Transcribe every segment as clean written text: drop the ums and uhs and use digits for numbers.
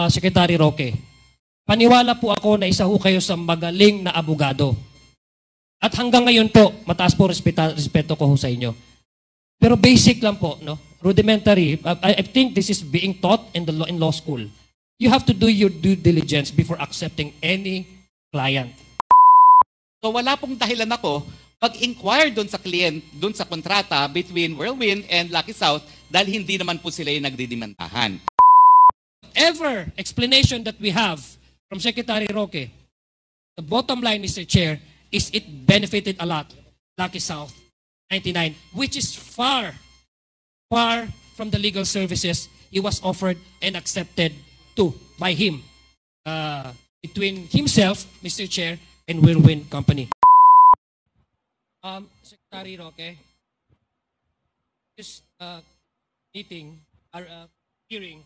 Secretary Roque, paniwala po ako na isa ho kayo sa magaling na abogado. At hanggang ngayon po, mataas po respeto ko ho sa inyo. Pero basic lang po, no? Rudimentary. I think this is being taught in law school. You have to do your due diligence before accepting any client. So wala pong dahilan ako pag-inquire doon sa client, doon sa kontrata between Whirlwind and Lucky South dahil hindi naman po sila yung nagdidimandahan. Whatever explanation that we have from Secretary Roque, the bottom line, Mr. Chair, is it benefited a lot Lucky South 99, which is far from the legal services he was offered and accepted by him between himself, Mr. Chair, and Whirlwind Company. Secretary Roque, this meeting or hearing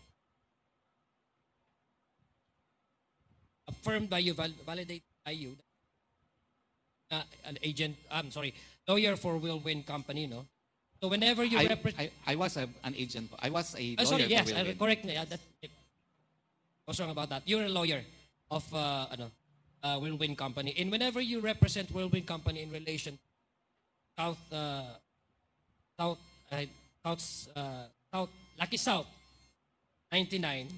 affirmed by you, validated by you, an agent, lawyer for Whirlwind Company, no? So whenever you represent... I was an agent. I was a lawyer sorry, yes, for Whirlwind. correct. I was wrong about that. You're a lawyer of Whirlwind Company. And whenever you represent Whirlwind Company in relation to Lucky South 99,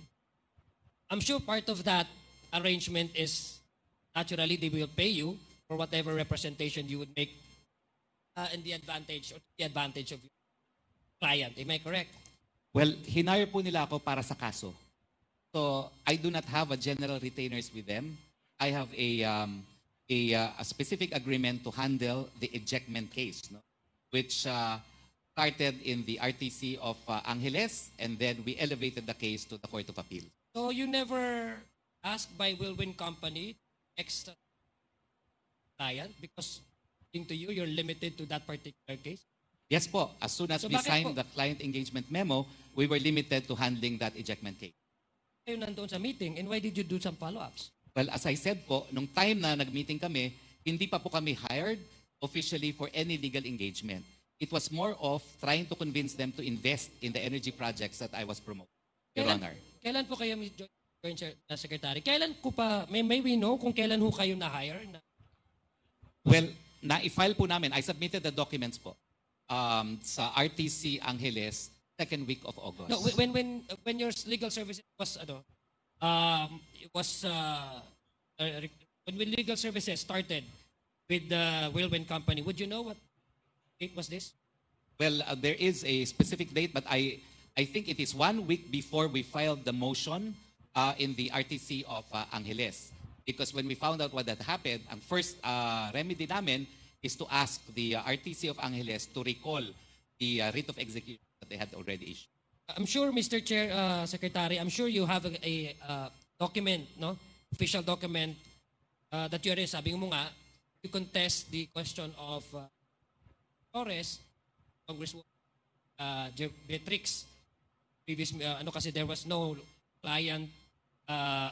I'm sure part of that arrangement is naturally they will pay you for whatever representation you would make in the advantage of your client. Am I correct? Well, hinire po nila ako para sa kaso. So I do not have a general retainers with them. I have a specific agreement to handle the ejectment case, no? Which started in the RTC of Angeles, and then we elevated the case to the Court of Appeal. So you never asked by Whirlwind Company extra client because according to you, you're limited to that particular case? Yes po. As soon as we signed the client engagement memo, we were limited to handling that ejectment case. Kayo nandoon sa meeting, and why did you do some follow-ups? Well, as I said po, nung time na nag-meeting kami, hindi pa po kami hired officially for any legal engagement. It was more of trying to convince them to invest in the energy projects that I was promoting, Your Honor. Kailan po kayo, Joint Secretary? Kailan ko pa, may we know kung kailan ho kayo na-hire? Well, na-file po namin. I submitted the documents po sa RTC Angeles second week of August. No, when your legal services was when legal services started with the Whirlwind Company, would you know what date was this? Well, there is a specific date, but I think it is 1 week before we filed the motion in the RTC of Angeles. Because when we found out what had happened, ang first remedy namin is to ask the RTC of Angeles to recall the writ of execution that they had already issued. I'm sure, Mr. Chair, Secretary, I'm sure you have a document, no? Official document that you already sabi mo nga, to contest the question of Torres, Congresswoman Beatrix. Previous, kasi there was no client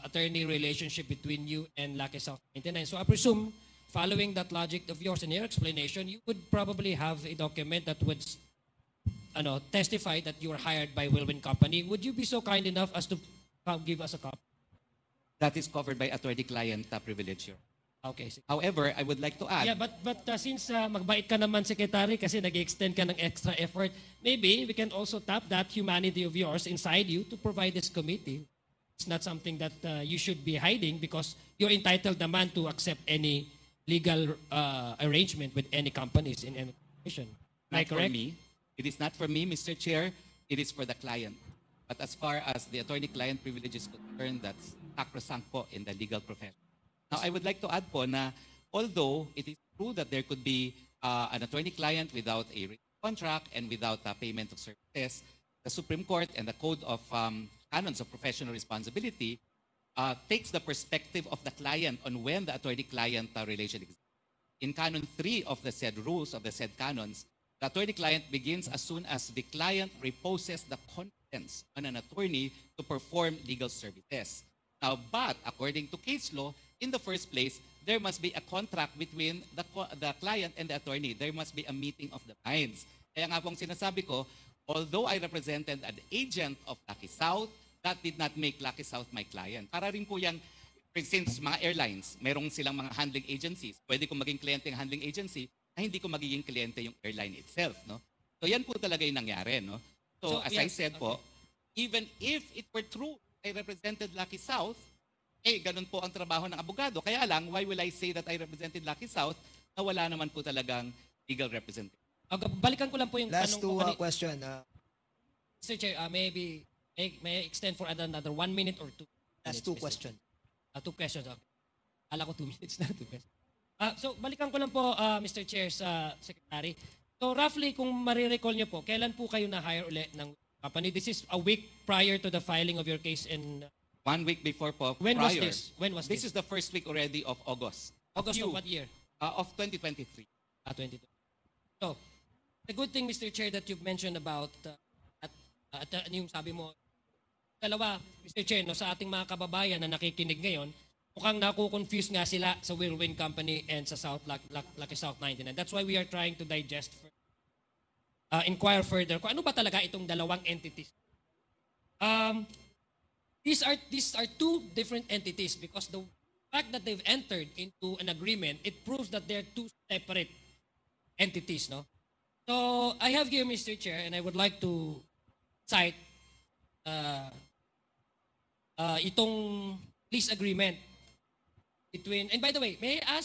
attorney relationship between you and Lucky South 99. So I presume, following that logic of yours and your explanation, you would probably have a document that would testify that you were hired by Whirlwind Company. Would you be so kind enough as to give us a copy? That is covered by attorney-client privilege here. Okay. However, I would like to add... Yeah, but since magbait ka naman, Secretary, kasi nag-extend ka ng extra effort, maybe we can also tap that humanity of yours inside you to provide this committee. It's not something that you should be hiding because you're entitled naman to accept any legal arrangement with any companies in any corporation. Am I correct? For me. It is not for me, Mr. Chair. It is for the client. But as far as the attorney-client privilege is concerned, that's sacrosanct po in the legal profession. Now, I would like to add po na although it is true that there could be an attorney-client without a written contract and without payment of services, the Supreme Court and the Code of Canons of Professional Responsibility takes the perspective of the client on when the attorney-client relation exists. In Canon 3 of the said rules, of the said canons, the attorney-client begins as soon as the client reposes the confidence on an attorney to perform legal services. Now, but according to case law, in the first place, there must be a contract between the client and the attorney. There must be a meeting of the minds. Kaya nga pong sinasabi ko, although I represented an agent of Lucky South, that did not make Lucky South my client. Para rin po yan, since mga airlines, merong silang mga handling agencies, pwede kong maging kliyente ng handling agency, na hindi ko magiging kliyente yung airline itself. No? So yan po talaga yung nangyari. No? So as I said po, even if it were true, I represented Lucky South, ganun po ang trabaho ng abogado. Kaya lang, why will I say that I represented Lucky South na wala naman po talagang legal representation? Balikan ko lang po yung Last tanong ko question. Mr. Chair, maybe may I extend for another 1 minute or 2 minutes? Last two Mr. questions. 2 questions. Okay. Kala ko 2 minutes na 2 questions. So balikan ko lang po, Mr. Chair, sa Secretary. So roughly, kung marirecall nyo po, kailan po kayo na-hire ulit ng company? This is a week prior to the filing of your case in... 1 week before po, When was prior. this? When was This this? is the first week already of August. August of what year? Of 2023. 2020. So, the good thing, Mr. Chair, that you've mentioned about yung sabi mo, dalawa, Mr. Chair, no, sa ating mga kababayan na nakikinig ngayon, mukhang naku-confuse nga sila sa Whirlwind Company and sa Lucky South 99. That's why we are trying to digest, inquire further kung ano ba talaga itong dalawang entities. These are two different entities because the fact that they've entered into an agreement, it proves that they're two separate entities, no? So, I have here, Mr. Chair, and I would like to cite itong lease agreement between, and by the way, may I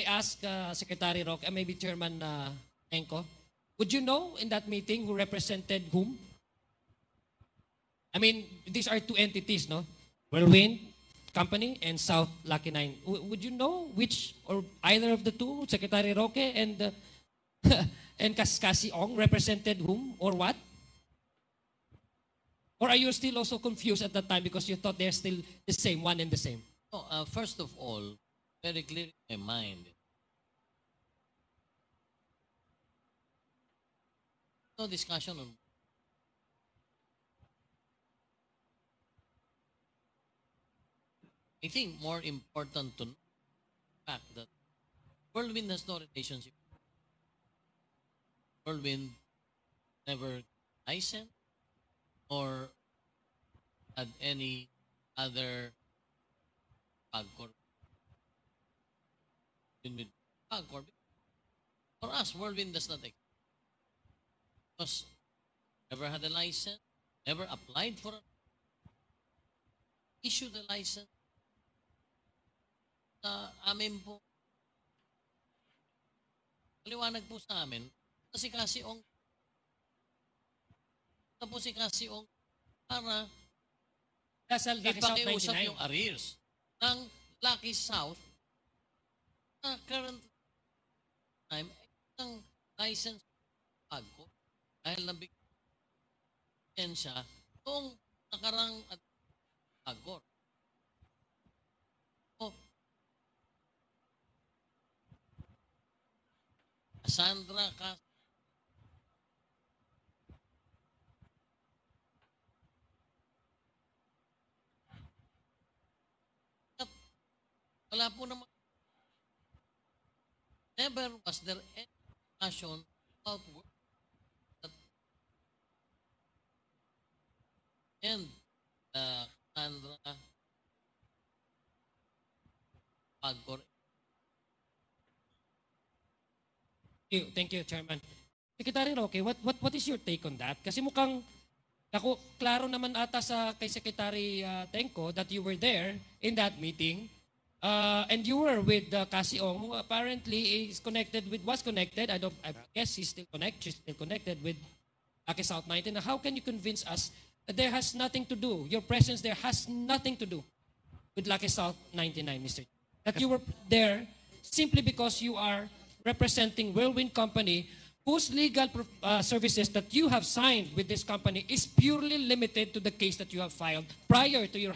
ask Secretary Roque, and maybe Chairman Enco, would you know in that meeting who represented whom? I mean, these are two entities, no? Whirlwind Company and South Lucky 9. Would you know which or either of the two, Secretary Roque and and Cassie Ong, represented whom or what? Or are you still also confused at that time because you thought they're still the same, one and the same? No, first of all, very clear in my mind. No discussion on. I think more important to know the fact that Whirlwind has no relationship. Whirlwind never licensed or had any other PAGCOR. With PAGCOR. For us, Whirlwind does not exist. Because never had a license, never applied for a issued a license. Sa amin po, paliwanag po sa amin, kasi Ong, tapos si Ong, para Sa Lucky South ipakiusap 99. yung arrears ng Lucky South na current time ang license PAGCOR dahil nabigyan siya noong nakarang PAGCOR. So, Sandra Castro. Wala po naman. Never was there any discussion about work that and Sandra PAGCOR. Thank you, Chairman. Secretary Roque, what is your take on that? Kasi mukhang klaro naman ata kay Secretary Tenco that you were there in that meeting and you were with Cassie Ong, who apparently was connected. I guess she's still connected with Lucky South 19. Now, how can you convince us that there has nothing to do, your presence there has nothing to do with Lucky South 99, Mr. That you were there simply because you are representing Whirlwind Company, whose legal services that you have signed with this company is purely limited to the case that you have filed prior to your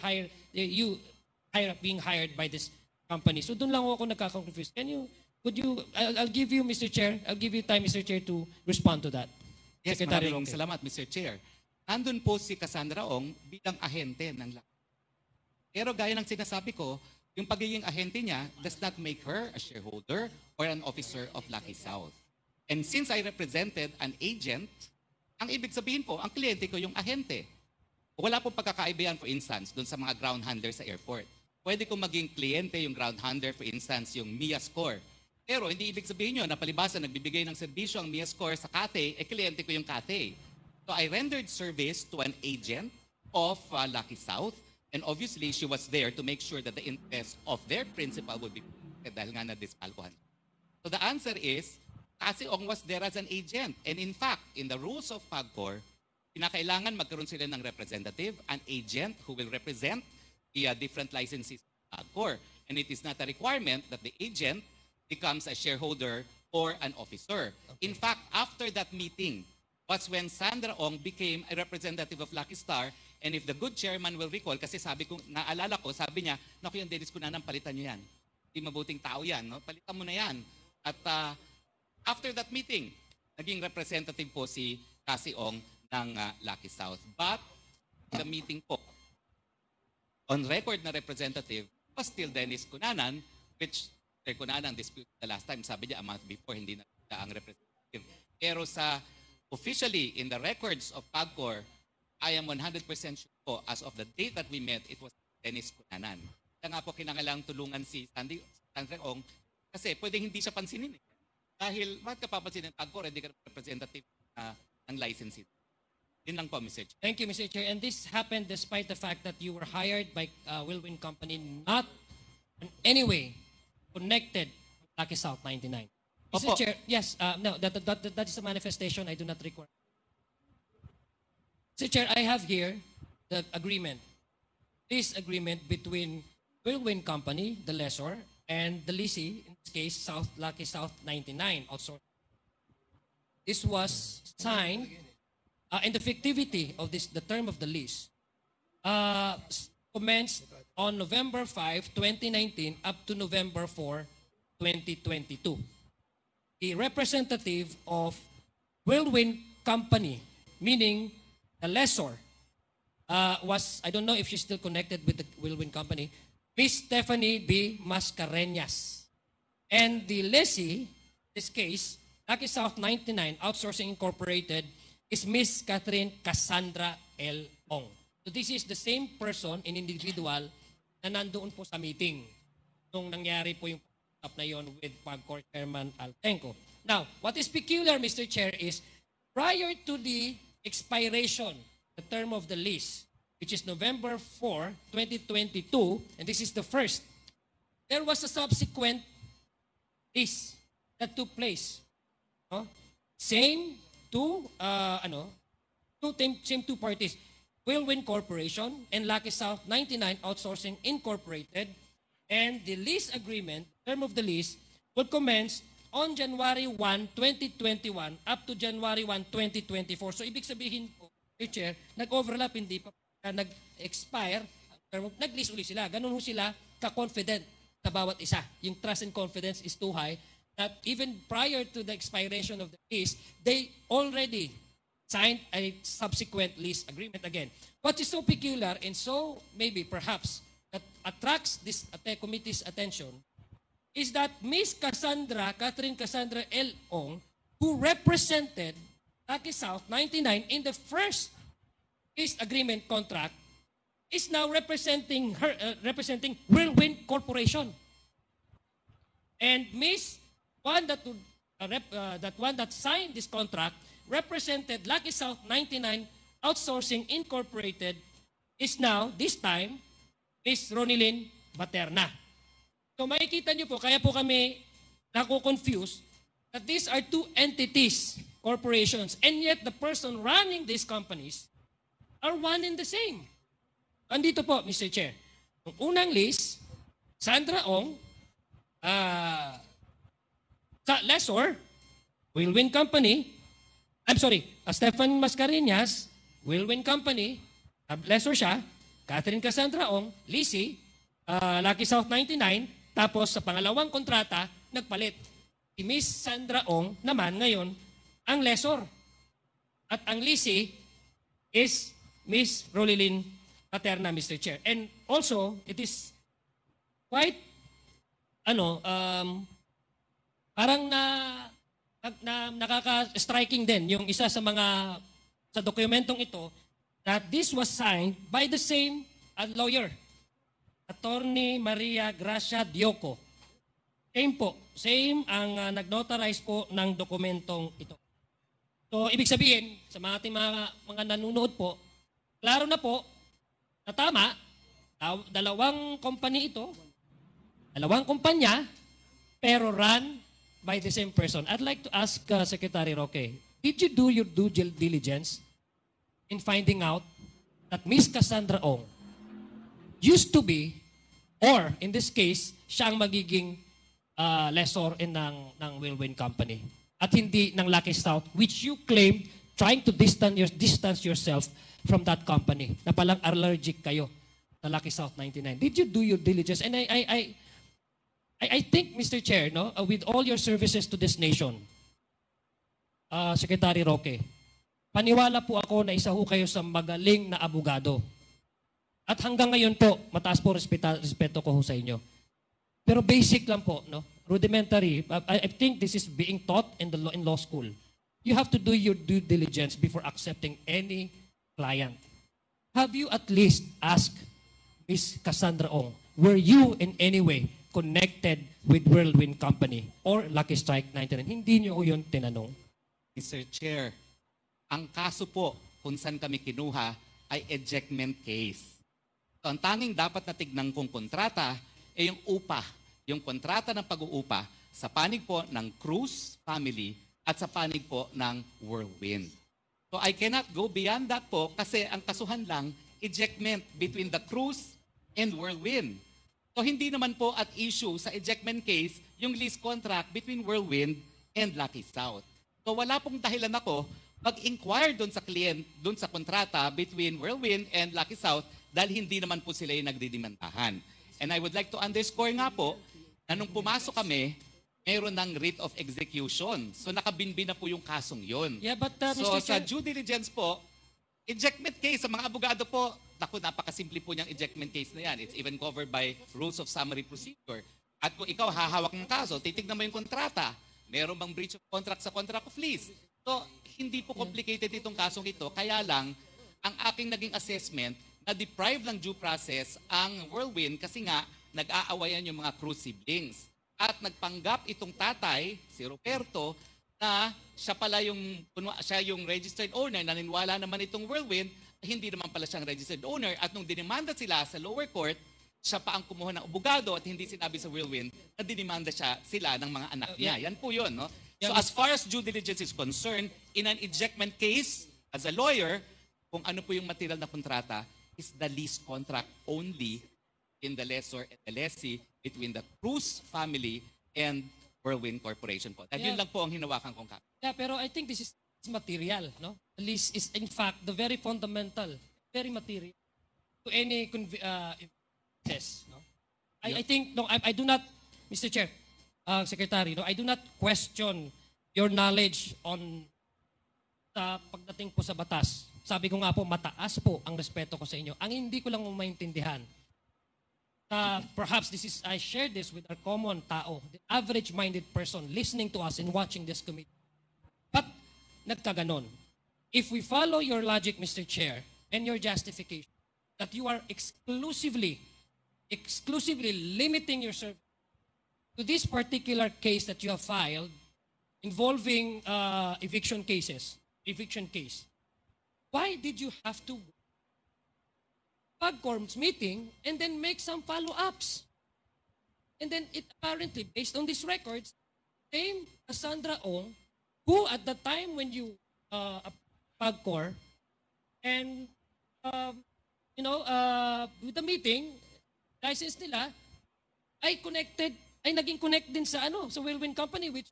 being hired by this company. So doon lang ako nagkaka-confuse. I'll give you, Mr. Chair, I'll give you time, Mr. Chair, to respond to that. Yes, Secretary maraming Roque. salamat, Mr. Chair. Nandun po si Cassandra Ong bilang ahente ng Lucky. Pero gaya ng sinasabi ko, yung pagiging ahente niya does not make her a shareholder or an officer of Lucky South. And since I represented an agent, ang ibig sabihin po, ang kliyente ko yung ahente. Wala pong pagkakaiba yan, for instance, doon sa mga ground handler sa airport. Pwede kong maging kliyente yung ground handler, for instance, yung MIA score. Pero hindi ibig sabihin nyo na palibasa nagbibigay ng serbisyo ang MIA score sa Cathay, kliyente ko yung Cathay. So I rendered service to an agent of Lucky South, and obviously she was there to make sure that the interest of their principal would be protected dahil nga na-disqualify. So the answer is, Kasi Ong was there as an agent. And in fact, in the rules of PAGCOR, pinakailangan magkaroon sila ng representative, an agent who will represent the different licensees of PAGCOR. And it is not a requirement that the agent becomes a shareholder or an officer. Okay. In fact, after that meeting was when Sandra Ong became a representative of Lucky Star. And if the good chairman will recall, kasi sabi ko, naalala ko, sabi niya, naku, yung Dennis Cunanan, palitan niyo yan. Hindi mabuting tao yan, no? Palitan mo na yan. At after that meeting, naging representative po si Cassie Ong ng Lucky South. But the meeting po, on record na representative was still Dennis Cunanan, which Mr. Cunanan disputed the last time. Sabi niya, a month before, hindi na siya ang representative. Pero sa officially, in the records of PAGCOR, I am 100% sure po, as of the date that we met, it was Dennis Cunanan. Kaya nga po kinakailangang tulungan si Sandra Ong kasi pwedeng hindi siya pansinin. Dahil, bakit ka papansinin ng PAGCOR, hindi ka representative ng licensee. Yun lang po, Mr. Chair. Thank you, Mr. Chair. And this happened despite the fact that you were hired by Wilwin Company, not in any way connected to Lucky South 99. Mr. Opo. Chair, yes, no, that is a manifestation. I do not require. Mr. Chair, I have here the agreement. This agreement between Wilwin Company, the lessor, and the lessee, in this case, Lucky South 99 outsourcing. This was signed, and the fictivity of the term of the lease commenced on November 5, 2019 up to November 4, 2022. The representative of Wilwin Company, meaning the lessor, was, I don't know if she's still connected with the Wilwin Company, Miss Stephanie B. Mascareñas. And the lessee, this case, Lucky South 99 Outsourcing Incorporated, is Miss Catherine Cassandra L. Ong. So this is the same person, an individual, na nandoon po sa meeting nung nangyari po yung up na yon with PAGCOR Chairman Altenco. Now, what is peculiar, Mr. Chair, is prior to the expiration, the term of the lease, which is November 4, 2022, and this is the first, there was a subsequent lease that took place. No? Same two parties, Wilwin Corporation and Lucky South 99 Outsourcing Incorporated, and the lease agreement, term of the lease, will commence on January 1, 2021 up to January 1, 2024. So ibig sabihin po, Chair, nag-overlap, hindi pa nag-expire, nag-lease ulit sila. Ganun ho sila ka-confident sa bawat isa. Yung trust and confidence is too high that even prior to the expiration of the lease, they already signed a subsequent lease agreement again. What is so peculiar and so maybe perhaps that attracts this committee's attention is that Miss Catherine Cassandra L. Ong, who represented Lucky South 99 in the first lease agreement contract, is now representing Wilwin Corporation. And Miss one that signed this contract represented Lucky South 99 Outsourcing Incorporated is now, this time, Miss Ronilyn Baterna. So makikita niyo po, kaya po kami nako-confuse that these are two entities, corporations, and yet the person running these companies are one and the same. Andito po, Mr. Chair. Ang unang list, Sandra Ong, lessor, Wilwin Company, Stephan Mascareñas, Wilwin Company, lessor siya, Catherine Cassandra Ong, lessee, Lucky South 99, tapos sa pangalawang kontrata, nagpalit. Si Miss Sandra Ong naman ngayon, ang lessor. At ang lessee is Miss Ronilyn Baterna, Mr. Chair. And also, it is quite, parang nakaka-striking din yung isa sa dokumentong ito that this was signed by the same lawyer, Attorney Maria Gracia Dioco. Same po, same ang nag-notarize po ng dokumentong ito. So, ibig sabihin, sa mga ating mga nanonood po, klaro na po, na tama, dalawang company ito, dalawang kumpanya, pero run by the same person. I'd like to ask Secretary Roque, did you do your due diligence in finding out that Ms. Cassandra Ong used to be, or in this case, siya ang magiging lessor ng Whirlwind Company at hindi ng Lucky South, which you claimed trying to distance yourself from that company na palang allergic kayo sa Lucky South 99. Did you do your diligence? And I think, Mr. Chair, no, with all your services to this nation, Secretary Roque, paniwala po ako na isa ho kayo sa magaling na abogado. At hanggang ngayon po, mataas po respeto ko ho sa inyo. Pero basic lang po, no? Rudimentary. I think this is being taught in law school. You have to do your due diligence before accepting any client. Have you at least asked Ms. Cassandra Ong, were you in any way connected with Whirlwind Company or Lucky Strike 99? Hindi niyo yun tinanong. Mr. Chair, ang kaso po kung saan kami kinuha ay ejectment case. So, ang tanging dapat na tignan kong kontrata ay yung upa, yung kontrata ng pag-uupa sa panig po ng Cruz family at sa panig po ng Whirlwind. So I cannot go beyond that po kasi ang kasuhan lang, ejectment between the Cruz and Whirlwind. So hindi naman po at issue sa ejectment case yung lease contract between Whirlwind and Lucky South. So wala pong dahilan ako mag-inquire doon sa client, doon sa kontrata between Whirlwind and Lucky South dahil hindi naman po sila yung nagdidimantahan. And I would like to underscore nga po na nung pumasok kami, meron ng writ of execution. So nakabinbin na po yung kasong yon. Yeah, but So Mr. sa Chair, due diligence po, ejectment case, sa mga abogado po, naku, napakasimple po niyang ejectment case na yan. It's even covered by rules of summary procedure. At kung ikaw hahawak ng kaso, titignan mo yung kontrata. Meron bang breach of contract sa contract of lease? So, hindi po complicated itong kasong ito. Kaya lang, ang aking naging assessment, na-deprive ng due process ang Whirlwind kasi nga, nag-aawayan yung mga Cruz siblings. At nagpanggap itong tatay, si Roberto, na siya pala yung registered owner, naniniwala naman itong Whirlwind, hindi naman pala siyang registered owner. At nung dinimanda sila sa lower court, siya pa ang kumuha ng abogado at hindi sinabi sa Whirlwind na dinimanda sila ng mga anak niya. Yan po yun. No? So as far as due diligence is concerned, in an ejectment case, as a lawyer, kung ano po yung material na kontrata, is the lease contract only in the lessor and the lessee between the Cruz family and Whirlwind Corporation po. Yun lang po ang hinawakan kong kaso. yeah, pero I think this is material, no? The lease is in fact the very fundamental, very material to any process, no? I think no, I do not, Mr. Chair, Secretary, no, I do not question your knowledge on sa pagdating po sa batas. Sabi ko nga po, mataas po ang respeto ko sa inyo. Ang hindi ko lang maintindihan, perhaps I share this with our common tao, the average-minded person listening to us and watching this committee. But nagkaganon. If we follow your logic, Mr. Chair, and your justification, that you are exclusively limiting your service to this particular case that you have filed involving eviction case, why did you have to PAGCOR's meeting and then make some follow-ups? And then it apparently, based on these records, same Cassandra Ong, who at the time when you PAGCOR and with the meeting, license nila, ay naging connect din sa sa Whirlwind Company, which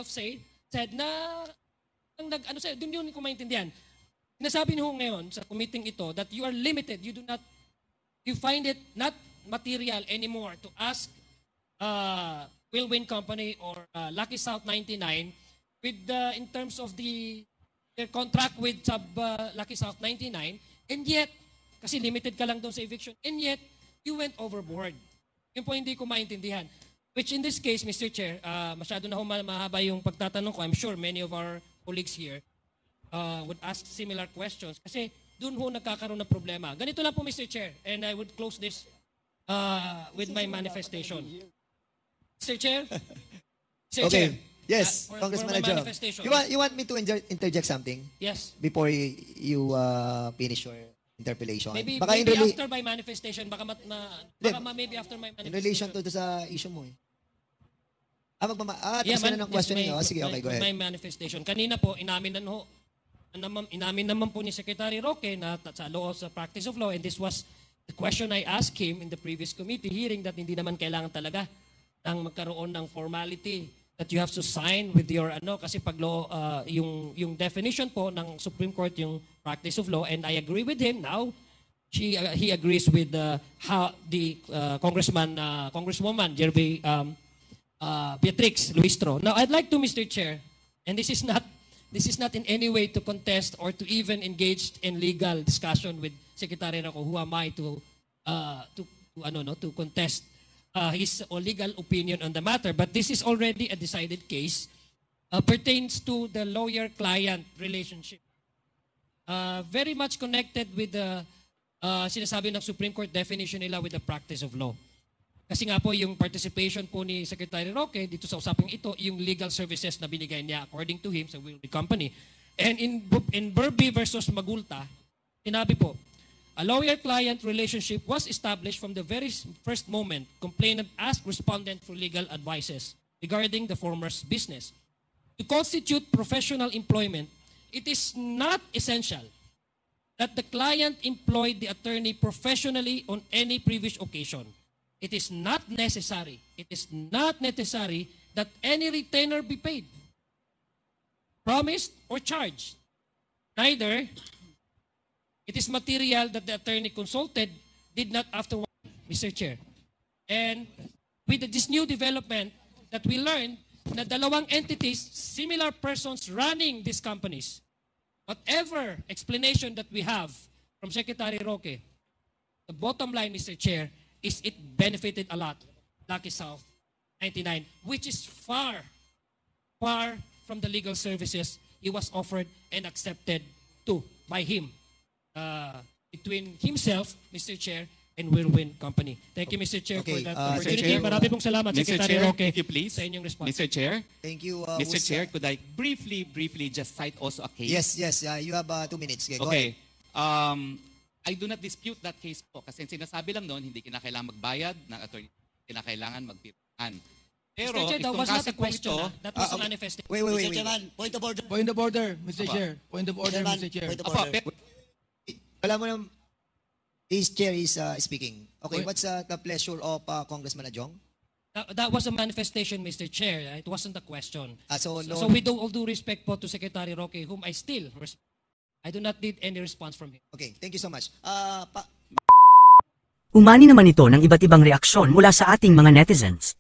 said na doon yun ko maintindihan. Sinasabi niyo ngayon sa committee ito that you are limited, you find it not material anymore to ask Whirlwind Company or Lucky South 99 with in terms of their contract with Lucky South 99, and yet kasi limited ka lang doon sa eviction, and yet you went overboard. Yun po hindi ko maintindihan. Which in this case, Mr. Chair, masyado na mahaba yung pagtatanong ko. I'm sure many of our colleagues here would ask similar questions. Kasi doon ho nagkakaroon ng problema. Ganito lang po, Mr. Chair, and I would close this with my manifestation. Mr. Chair? Mr. Chair, Okay. Yes, for Congressman my Adjong. manifestation. You want me to interject something Yes. before you finish your interpellation? Maybe, Baka maybe in, rela- after my manifestation, maybe after my in manifestation. relation to sa issue mo eh. Tapos Yeah, na ng question yes, niyo. Sige, okay, go ahead. My manifestation. Kanina po, inamin naman po ni Secretary Roque na sa law sa practice of law, and this was the question I asked him in the previous committee hearing, that hindi naman kailangan talaga ng magkaroon ng formality that you have to sign with your kasi pag law, yung definition po ng Supreme Court, yung practice of law, and I agree with him now. He agrees with how the Congresswoman Jerby Beatrix Luistro. Now, I'd like to, Mr. Chair, and this is not in any way to contest or to even engage in legal discussion with Secretary Roque. Who am I to contest his legal opinion on the matter? But this is already a decided case, pertains to the lawyer-client relationship. Very much connected with the sinasabi ng Supreme Court definition nila with the practice of law. Kasi nga po, yung participation po ni Secretary Roque dito sa usaping ito, yung legal services na binigay niya according to him sa Wilby Company. And in Burby versus Magulta, sinabi po, a lawyer-client relationship was established from the very first moment complainant asked respondent for legal advices regarding the former's business. To constitute professional employment, it is not essential that the client employed the attorney professionally on any previous occasion. It is not necessary. It is not necessary that any retainer be paid, promised, or charged. Neither, it is material that the attorney consulted did not afterward, Mr. Chair. And with this new development that we learned na dalawang entities, similar persons running these companies, whatever explanation that we have from Secretary Roque, the bottom line, Mr. Chair, is it benefited a lot Lucky South 99, which is far from the legal services he was offered and accepted to by him between himself, Mr. Chair, and Whirlwind Company. Thank you, Mr. Chair, for that opportunity. Chair, Marami pong salamat, Mr. Secretary Chair, Roque, if you please, sa inyong response. Mr. Chair, Thank you. Mr. Chair, could I briefly just cite also a case? Yes. You have 2 minutes. Okay, go Okay. ahead. I do not dispute that case po kasi sinasabi lang noon, hindi kinakailangan magbayad ng attorney, kinakailangan magpirmahan. Pero Mr. Chair, that itong was not kaso a po question. ito, That was a okay. manifestation. Wait. Mr. Chairman, point of order. Point of order, Mr. Apa. Chair. Point of order, Chairman, Mr. Chair. point of Apa, order. Alam mo na, his chair is speaking. Okay, Wait. what's the pleasure of Congressman Adjong? That was a manifestation, Mr. Chair. It wasn't a question. So, no, So with all due respect po to Secretary Roque, whom I still respect, I do not need any response from him. okay, thank you so much. Umani naman ito ng iba't ibang reaksyon mula sa ating mga netizens.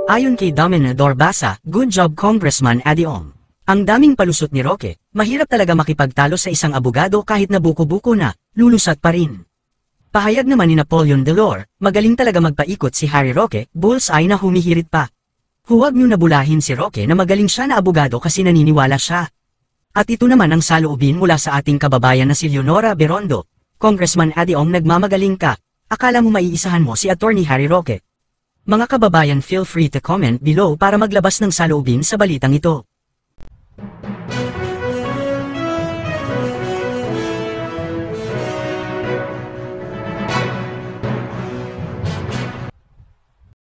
Ayon kay Dominador Basa, good job Congressman Adiong. Ang daming palusot ni Roque, mahirap talaga makipagtalo sa isang abogado kahit na buko-buko na, lulusat pa rin. Pahayag naman ni Napoleon Delor, magaling talaga magpaikot si Harry Roque, bullseye na humihirit pa. Huwag niyo nabulahin si Roque na magaling siya na abogado kasi naniniwala siya. At ito naman ang saloobin mula sa ating kababayan na si Leonora Berondo. Congressman Adiong, nagmamagaling ka, akala mo maiisahan mo si Attorney Harry Roque. Mga kababayan, feel free to comment below para maglabas ng saloobin sa balitang ito.